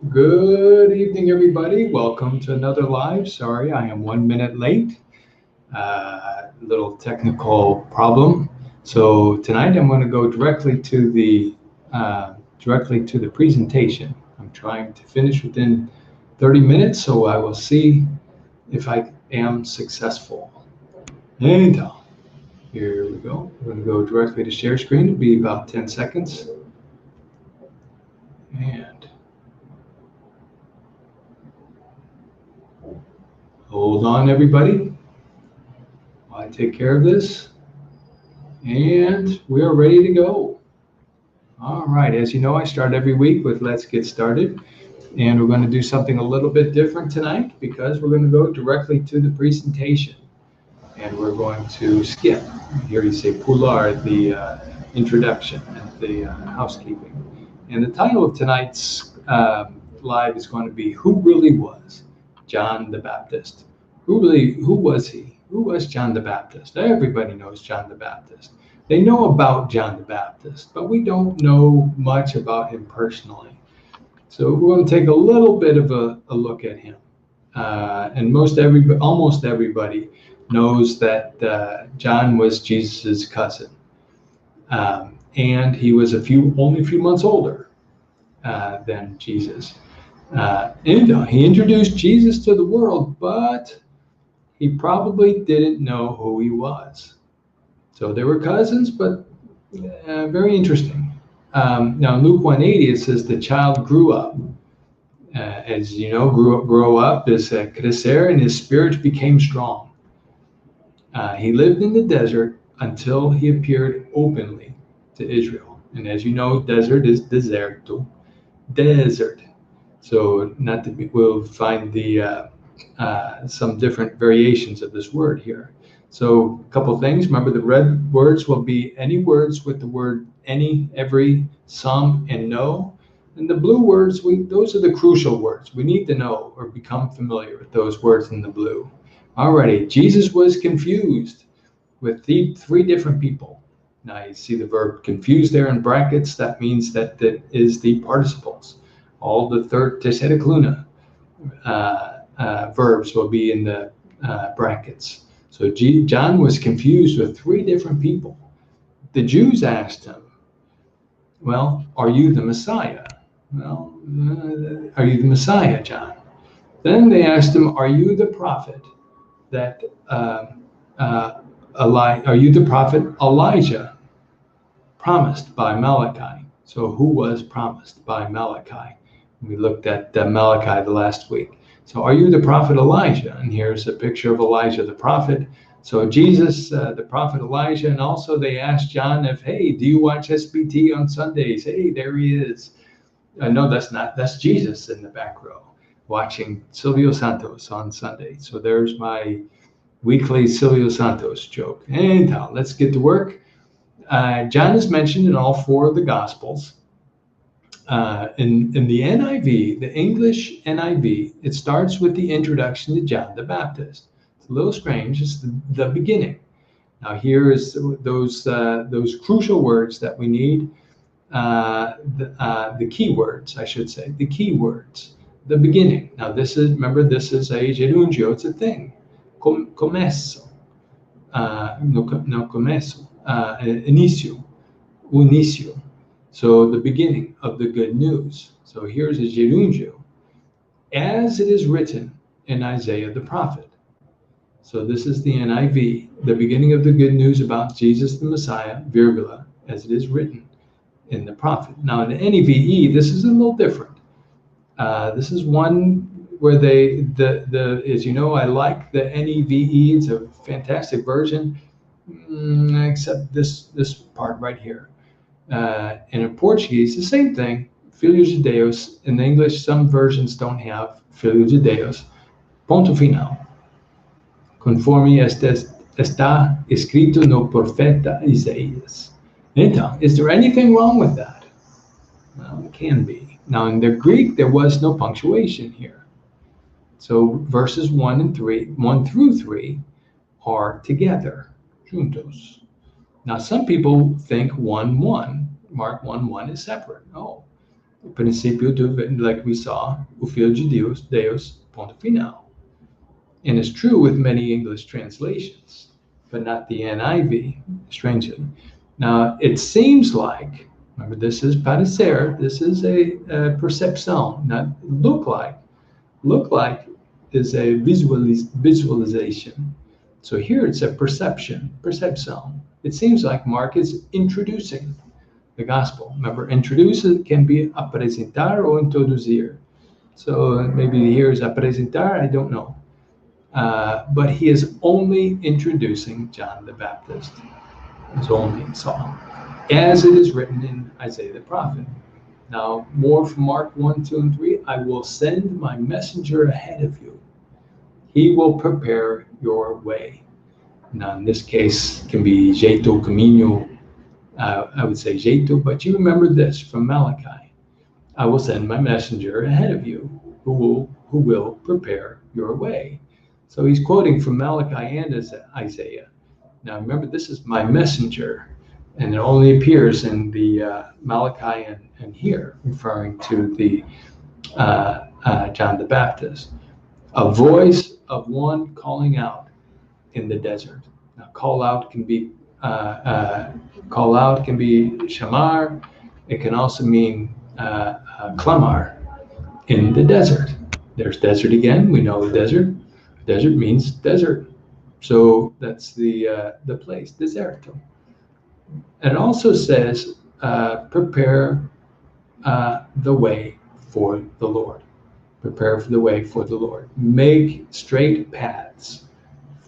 Good evening, everybody. Welcome to another live. Sorry, I am 1 minute late. Little technical problem. So tonight I'm going to go directly to the presentation. I'm trying to finish within 30 minutes, so I will see if I am successful. And here we go. I'm going to go directly to share screen. It'll be about 10 seconds. And hold on, everybody. While I take care of this. And we're ready to go. All right, as you know, I start every week with Let's Get Started. And we're going to do something a little bit different tonight because we're going to go directly to the presentation. And we're going to skip. Here you say pular, the introduction and the housekeeping. And the title of tonight's live is going to be Who Really Was John the Baptist? Who was he? Who was John the Baptist? Everybody knows John the Baptist. They know about John the Baptist, but we don't know much about him personally. So we're going to take a little bit of a look at him. And almost everybody knows that John was Jesus' cousin. And he was only a few months older than Jesus. And he introduced Jesus to the world, but he probably didn't know who he was. So they were cousins, but very interesting. Now in Luke 180, it says the child grew up. As you know, grow up is crecer, and his spirit became strong. He lived in the desert until he appeared openly to Israel. And as you know, desert is deserto, desert. So we'll find some different variations of this word here. So a couple things. Remember, the red words will be any words with the word any, every, some, and no. And the blue words, those are the crucial words. We need to know or become familiar with those words in the blue. Alrighty, Jesus was confused with three different people. Now you see the verb confused there in brackets. That means that is the participles. All the third tercera cluna verbs will be in the brackets. So John was confused with three different people. The Jews asked him, well, are you the Messiah? Well, are you the Messiah, John? Then they asked him, are you the prophet are you the prophet Elijah promised by Malachi? So who was promised by Malachi? We looked at Malachi the last week. So are you the prophet Elijah? And here's a picture of Elijah the prophet. So Jesus, the prophet Elijah, and also they asked John hey, do you watch SBT on Sundays? Hey, there he is. No, that's Jesus in the back row watching Silvio Santos on Sunday. So there's my weekly Silvio Santos joke. And let's get to work. John is mentioned in all four of the Gospels. In the NIV, the English NIV, it starts with the introduction to John the Baptist. It's a little strange. It's the beginning. Now here is those crucial words that we need. The key words, I should say, the key words. The beginning. Now this is a gerundio. It's a thing. Começo. No começo. Inicio. Inicio. So the beginning of the good news. So here's a gerundio. As it is written in Isaiah the prophet. So this is the NIV, the beginning of the good news about Jesus the Messiah, virgula, as it is written in the prophet. Now in the NEVE, this is a little different. This is one where as you know, I like the NEVE. It's a fantastic version, except this part right here. And in Portuguese, the same thing, Filhos de Deus. In English, some versions don't have Filhos de Deus. Ponto final. Conforme está escrito no profeta Isaías. Então, is there anything wrong with that? Well, it can be. Now, in the Greek, there was no punctuation here. So verses 1 through 3 are together, juntos. Now, some people think 1:1, Mark 1:1 is separate. No, O princípio do, like we saw, o Filho de Deus, ponto final. And it's true with many English translations, but not the NIV, strangely. Now, it seems like, remember, this is parecer, this is a percepção, not look like. Look like is a visualization. So here it's a percepção. It seems like Mark is introducing the gospel. Remember, introduce can be apresentar or introduzir. So maybe here is apresentar, I don't know. But he is only introducing John the Baptist. It's only Saul, as it is written in Isaiah the prophet. Now, more from Mark 1, 2, and 3. I will send my messenger ahead of you. He will prepare your way. Now, in this case, can be jeito, caminho. I would say jeito, but you remember this from Malachi. I will send my messenger ahead of you, who will prepare your way. So he's quoting from Malachi and Isaiah. Now, remember, this is my messenger. And it only appears in the Malachi and here, referring to the John the Baptist. A voice of one calling out in the desert. Now, call out can be shamar. It can also mean clamar in the desert. There's desert again. We know the desert. Desert means desert. So that's the place, deserto. And it also says, prepare the way for the Lord. Prepare for the way for the Lord. Make straight paths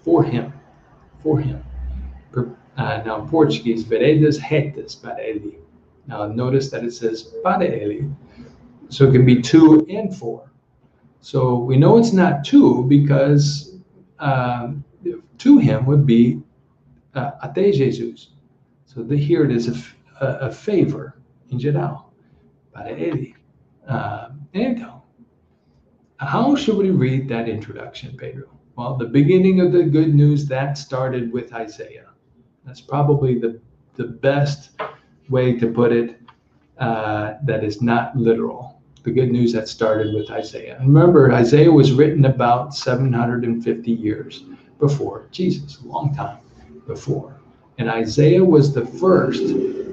for him. For him. Now in Portuguese, veredas retas para ele. Now notice that it says para ele. So it can be to and for. So we know it's not to because to him would be até Jesus. So here it is a favor in geral, para ele. Então, how should we read that introduction, Pedro? Well, the beginning of the good news, that started with Isaiah. That's probably the best way to put it that is not literal. The good news that started with Isaiah. And remember, Isaiah was written about 750 years before Jesus, a long time before. And Isaiah was the first,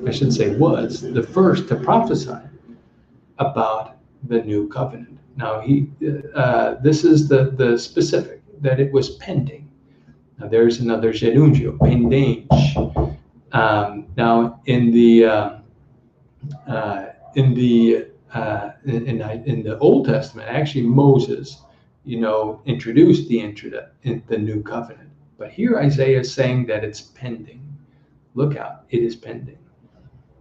I should say was, the first to prophesy about the new covenant. Now, this is the specific, that it was pending. Now, there's another gerúndio, pendente. Now, in the Old Testament, actually Moses, introduced the new covenant. But here Isaiah is saying that it's pending. Look out, it is pending.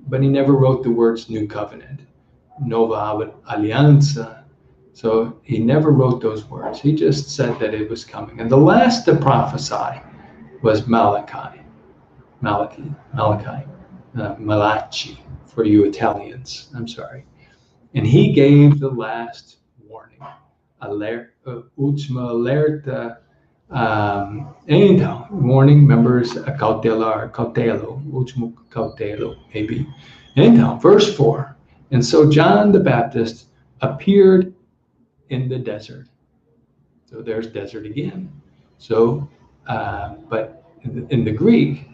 But he never wrote the words new covenant, nova aliança. So he never wrote those words. He just said that it was coming. And the last to prophesy was Malachi for you Italians. I'm sorry. And he gave the last warning, última alerta. Então, warning, members, cautelo, último cautelo, maybe. Então, verse 4. And so John the Baptist appeared in the desert. So there's desert again. So, but in the Greek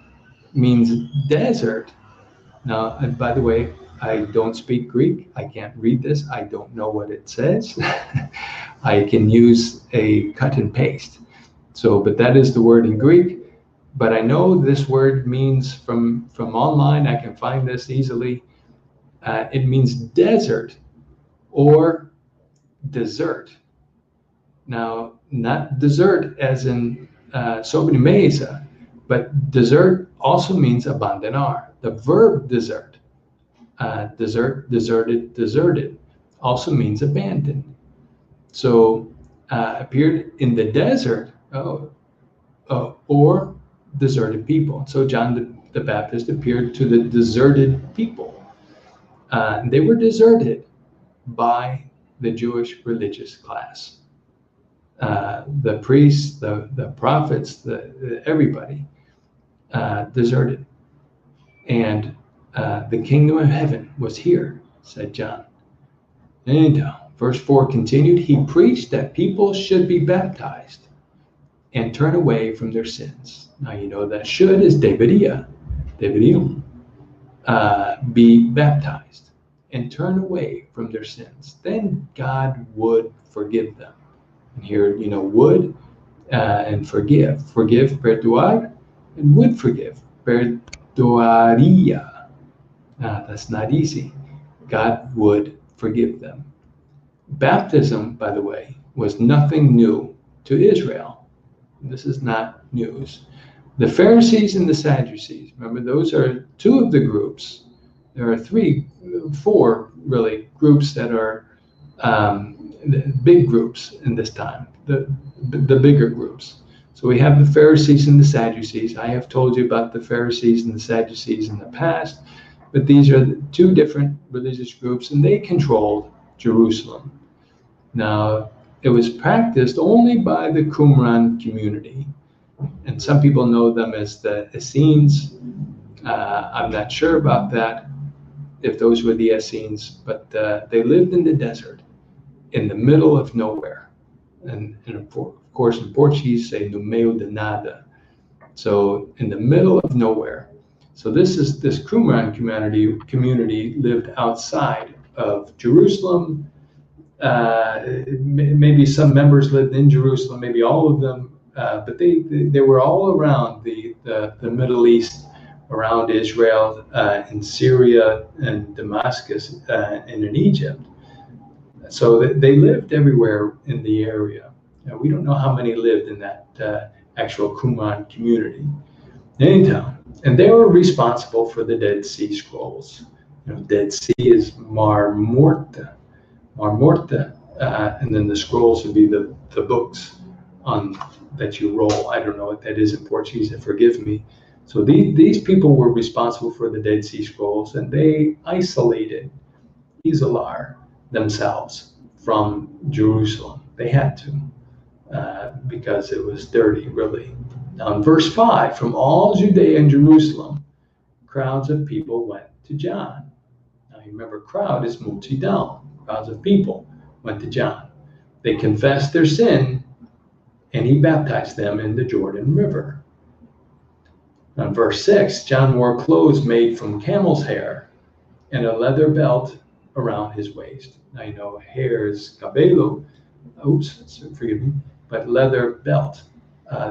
means desert. Now, and by the way, I don't speak Greek. I can't read this. I don't know what it says. I can use a cut and paste. So, but that is the word in Greek. But I know this word means from online, I can find this easily. It means desert or dessert. Now, not dessert as in sobremesa, but dessert also means abandonar. The verb desert, deserted, also means abandoned. So appeared in the desert or deserted people. So John the Baptist appeared to the deserted people. They were deserted by the Jewish religious class. The priests, the prophets, everybody deserted. And the kingdom of heaven was here, said John. And verse 4 continued, he preached that people should be baptized and turn away from their sins. Now you know that should is debería, deberiam, be baptized and turn away from their sins. Then God would forgive them. And here, would and forgive. Forgive, perdoar, and would forgive, perdoaría. That's not easy. God would forgive them. Baptism, by the way, was nothing new to Israel. This is not news. The Pharisees and the Sadducees, remember, those are two of the groups. There are four really groups that are big groups in this time, the bigger groups. So we have the Pharisees and the Sadducees. I have told you about the Pharisees and the Sadducees in the past, but these are the two different religious groups, and they controlled Jerusalem. Now, it was practiced only by the Qumran community, and some people know them as the Essenes. I'm not sure about that, if those were the Essenes, but they lived in the desert, in the middle of nowhere. And of course, in Portuguese, say no meio de nada. So in the middle of nowhere. So this Qumran community lived outside of Jerusalem. Maybe some members lived in Jerusalem, maybe all of them, but they were all around the Middle East, around Israel, in Syria and Damascus, and in Egypt. So they lived everywhere in the area. Now, we don't know how many lived in that actual Qumran community. Anyhow, and they were responsible for the Dead Sea Scrolls. Dead Sea is Mar Morta, and then the scrolls would be the books that you roll. I don't know what that is in Portuguese, forgive me. So these people were responsible for the Dead Sea Scrolls, and they isolated Isolar themselves from Jerusalem. They had to, because it was dirty, really. Now in verse 5, from all Judea and Jerusalem, crowds of people went to John. Now you remember, crowd is multidão. Crowds of people went to John. They confessed their sin, and he baptized them in the Jordan River. Now, in verse 6, John wore clothes made from camel's hair and a leather belt around his waist. Now, hair is cabello, forgive me, but leather belt.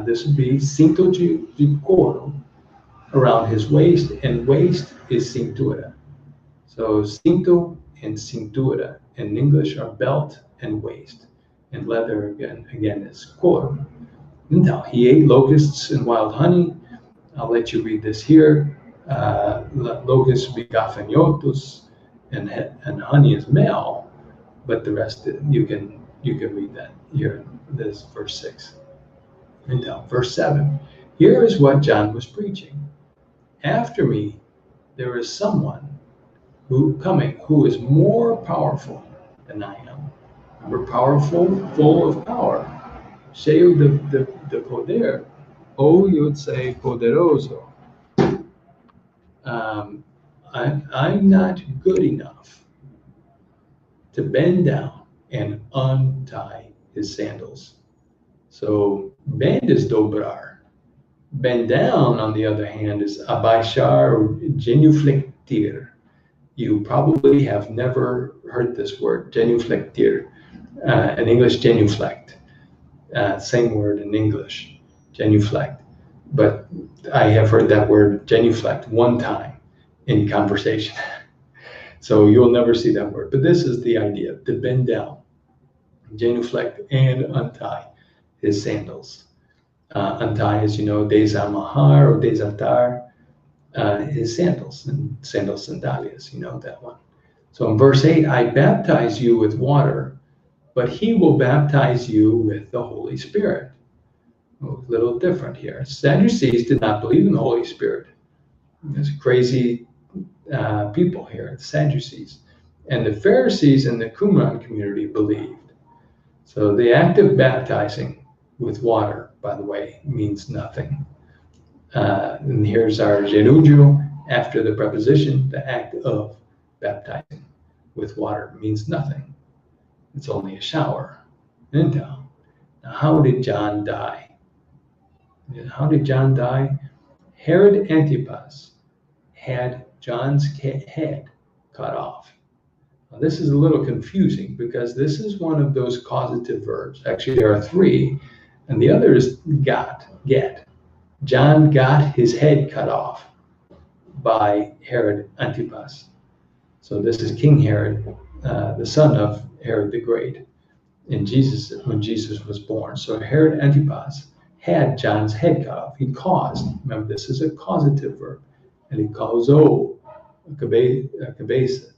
This would be cinto de couro around his waist, and waist is cintura. So cinto and cintura in English are belt and waist, and leather again is couro. Now, he ate locusts and wild honey. I'll let you read this here. Locusts be gafanhotos, and honey is male, but the rest you can read that here. This verse 6. And now verse 7. Here is what John was preaching. After me, there is someone who is more powerful than I am. Remember, powerful, full of power. Cheio de poder. Or you would say poderoso. I'm not good enough to bend down and untie his sandals. So bend is dobrar. Bend down, on the other hand, is abaixar or genuflectir. You probably have never heard this word, genuflectir. In English, genuflect. Same word in English, genuflect. But I have heard that word genuflect one time in conversation. So you'll never see that word. But this is the idea, to bend down, genuflect, and untie his sandals. Untie, as you know, desamahar or desatar, his sandals, and sandalias, you know that one. So in verse 8, I baptize you with water, but he will baptize you with the Holy Spirit. A little different here. Sadducees did not believe in the Holy Spirit. There's crazy people here, the Sadducees. And the Pharisees and the Qumran community believed. So the act of baptizing with water, by the way, means nothing. And here's our gerúndio after the preposition. The act of baptizing with water means nothing. It's only a shower. Então, now how did John die? How did John die? Herod Antipas had John's head cut off. Now, this is a little confusing because this is one of those causative verbs. Actually, there are three, and the other is get. John got his head cut off by Herod Antipas. So this is King Herod, the son of Herod the Great, when Jesus was born. So Herod Antipas had John's head cut off. He caused. Remember, this is a causative verb. And he causó cabeza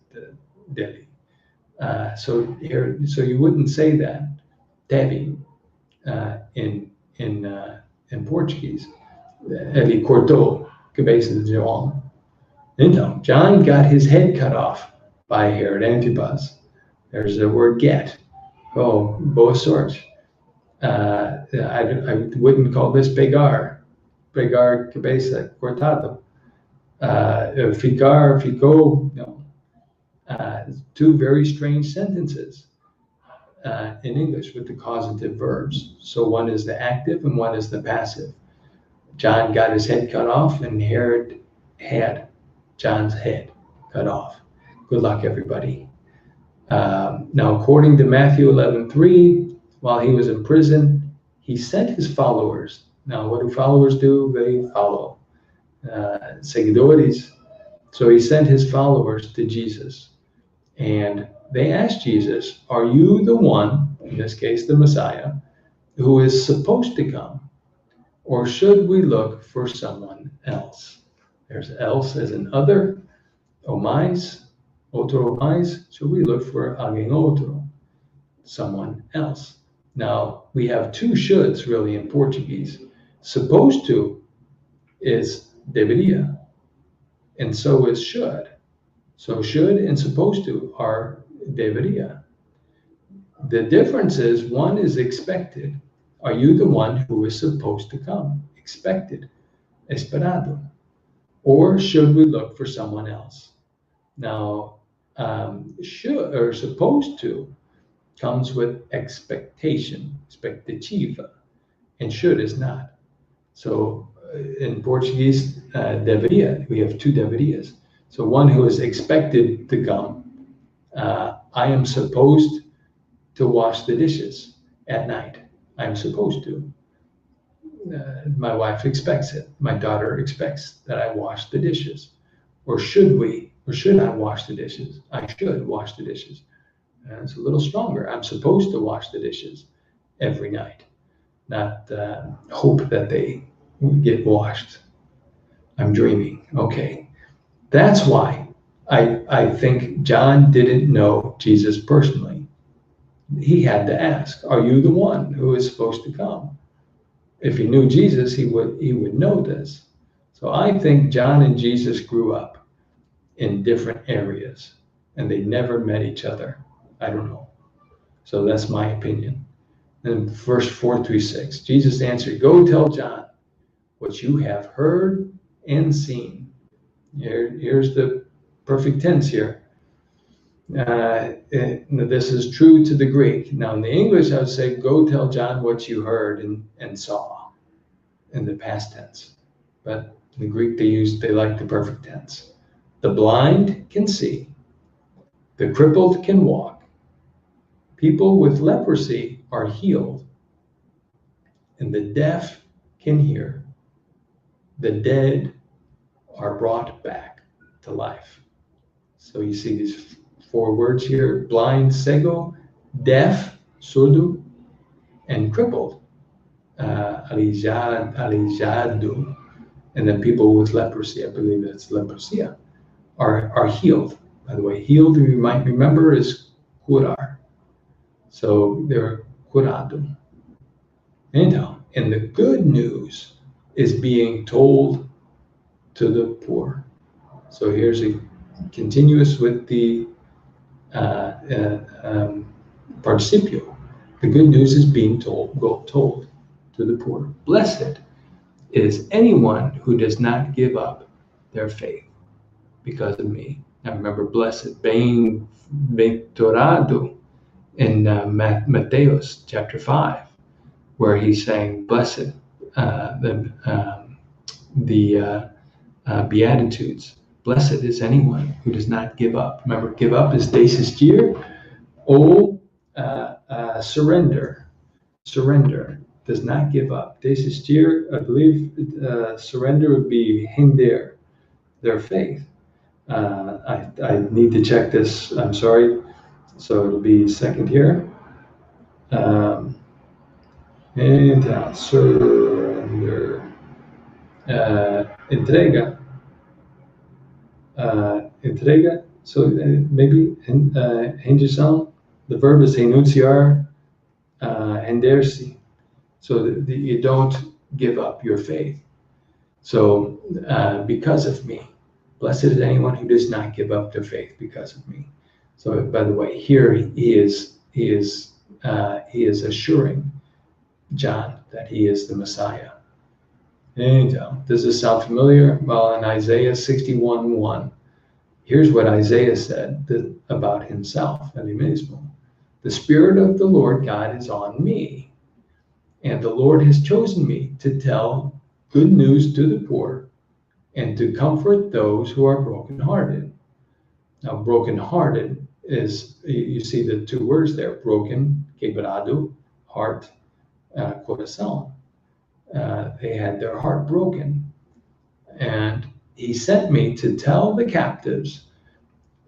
dele. So you wouldn't say that teve in Portuguese. Ele cortou cabeça de João. Então, John got his head cut off by Herod Antipas. There's the word get. Oh, boa sorte. I wouldn't call this pegar cabeça cortado. Ficou, no. Two very strange sentences in English with the causative verbs. So one is the active and one is the passive. John got his head cut off and Herod had John's head cut off. Good luck, everybody. Now, according to Matthew 11:3, while he was in prison, he sent his followers. Now, what do followers do? They follow. Seguidores. So he sent his followers to Jesus. And they asked Jesus, are you the one, in this case the Messiah, who is supposed to come? Or should we look for someone else? There's else as an other, o mais, outro mais. Should we look for alguém outro, someone else? Now, we have two shoulds really in Portuguese. Supposed to is deveria, and so is should. So should and supposed to are deveria. The difference is one is expected. Are you the one who is supposed to come? Expected, esperado. Or should we look for someone else? Now, should or supposed to comes with expectation, expectativa, and should is not. So in Portuguese, deveria, we have two deverias. So one who is expected to come, I am supposed to wash the dishes at night. I'm supposed to. My wife expects it. My daughter expects that I wash the dishes. Or should we? Or should I wash the dishes? I should wash the dishes. It's a little stronger. I'm supposed to wash the dishes every night, not hope that they get washed. I'm dreaming. Okay. That's why I think John didn't know Jesus personally. He had to ask, are you the one who is supposed to come? If he knew Jesus, he would know this. So I think John and Jesus grew up in different areas and they never met each other. I don't know. So that's my opinion. And verse 4-6, Jesus answered, go tell John what you have heard and seen. Here's the perfect tense here. This is true to the Greek. Now in the English, I would say, go tell John what you heard and saw in the past tense. But in the Greek, they like the perfect tense. The blind can see. The crippled can walk. People with leprosy are healed. And the deaf can hear. The dead are brought back to life. So you see these four words here: blind, cego, deaf, surdo, and crippled, aleijado. And then people with leprosy, I believe that's leprosia, are healed. By the way, healed, you might remember, is curar. So they're curado. Anyhow, and the good news is being told to the poor. So here's a continuous with the participio. The good news is being told to the poor. Blessed is anyone who does not give up their faith because of me. Now remember, blessed, bem-aventurado in Matthäus chapter 5, where he's saying, blessed, the Beatitudes. Blessed is anyone who does not give up. Remember, give up is desistir. Surrender. Surrender does not give up. Desistir, I believe, surrender would be hinder, their faith. I need to check this. I'm sorry. So it'll be second here. And surrender. Entrega. Entrega. So maybe rendição. The verb is renunciar, render-se. So that you don't give up your faith. So because of me, blessed is anyone who does not give up their faith because of me. So by the way, here he is assuring John that he is the Messiah. And does this sound familiar? Well, in Isaiah 61:1, here's what Isaiah said about himself, el mismo. The Spirit of the Lord God is on me, and the Lord has chosen me to tell good news to the poor and to comfort those who are brokenhearted. Now, brokenhearted is, you see the two words there, broken, quebrado, heart, corazón. They had their heart broken. And he sent me to tell the captives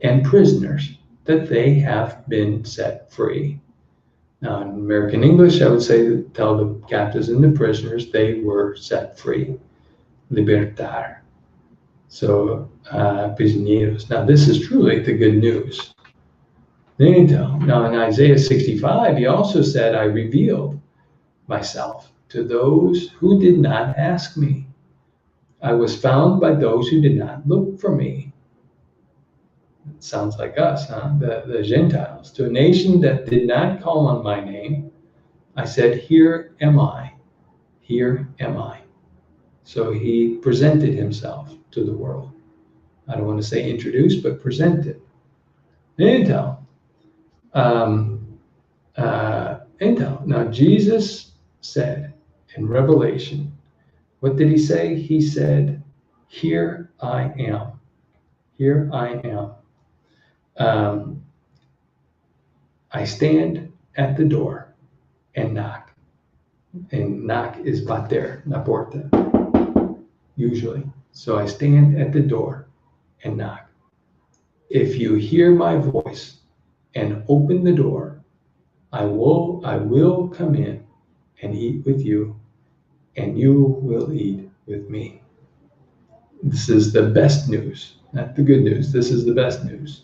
and prisoners that they have been set free. Now, in American English, I would say tell the captives and the prisoners they were set free. Libertar. So, prisioneiros. Now, this is truly the good news. Now, in Isaiah 65, he also said, I revealed myself to those who did not ask me. I was found by those who did not look for me. It sounds like us, huh? The Gentiles. To a nation that did not call on my name, I said, here am I. Here am I. So he presented himself to the world. I don't want to say introduced, but presented. Now, Jesus said in Revelation, what did he say? He said, here I am. Here I am. I stand at the door and knock. And knock is bater, la porta, usually. So I stand at the door and knock. If you hear my voice and open the door, I will come in and eat with you, and you will eat with me. This is the best news, not the good news. This is the best news.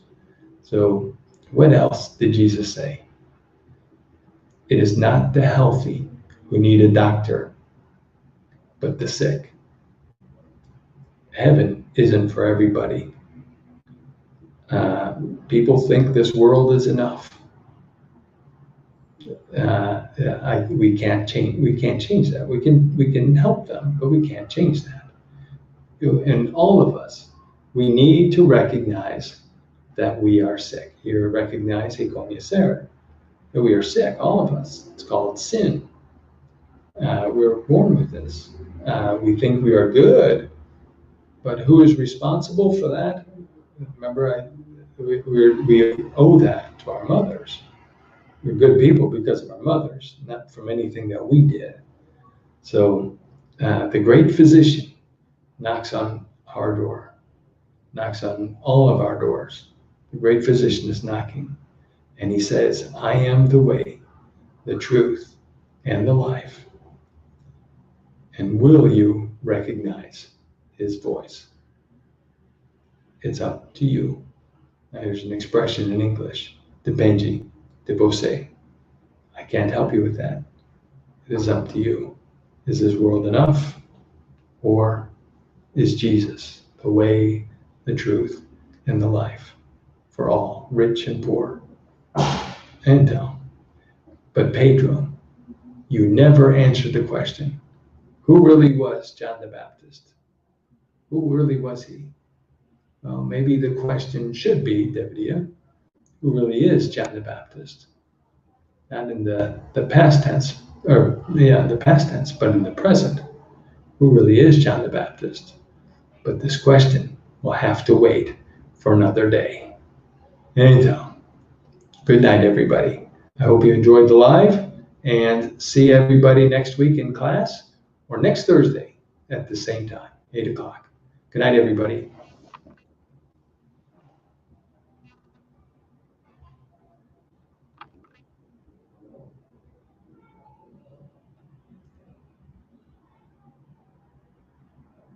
So what else did Jesus say? It is not the healthy who need a doctor, but the sick. Heaven isn't for everybody. People think this world is enough. We can't change that. We can help them, but we can't change that. And all of us, we need to recognize that we are sick. Here, recognize that we are sick, all of us. It's called sin. We're born with this. We think we are good, but who is responsible for that? Remember, we owe that to our mothers. We're good people because of our mothers, not from anything that we did. So the great physician knocks on our door, knocks on all of our doors. The great physician is knocking, and he says, I am the way, the truth, and the life. And will you recognize his voice? It's up to you. Now, there's an expression in English, depende de você. I can't help you with that. It is up to you. Is this world enough? Or is Jesus the way, the truth, and the life for all, rich and poor? But Pedro, you never answered the question. Who really was John the Baptist? Who really was he? Well, maybe the question should be, Devidia, who really is John the Baptist? not in the past tense, or yeah, the past tense, but in the present. Who really is John the Baptist? But this question will have to wait for another day. Anyhow, good night, everybody. I hope you enjoyed the live, and see everybody next week in class or next Thursday at the same time, 8 o'clock. Good night, everybody.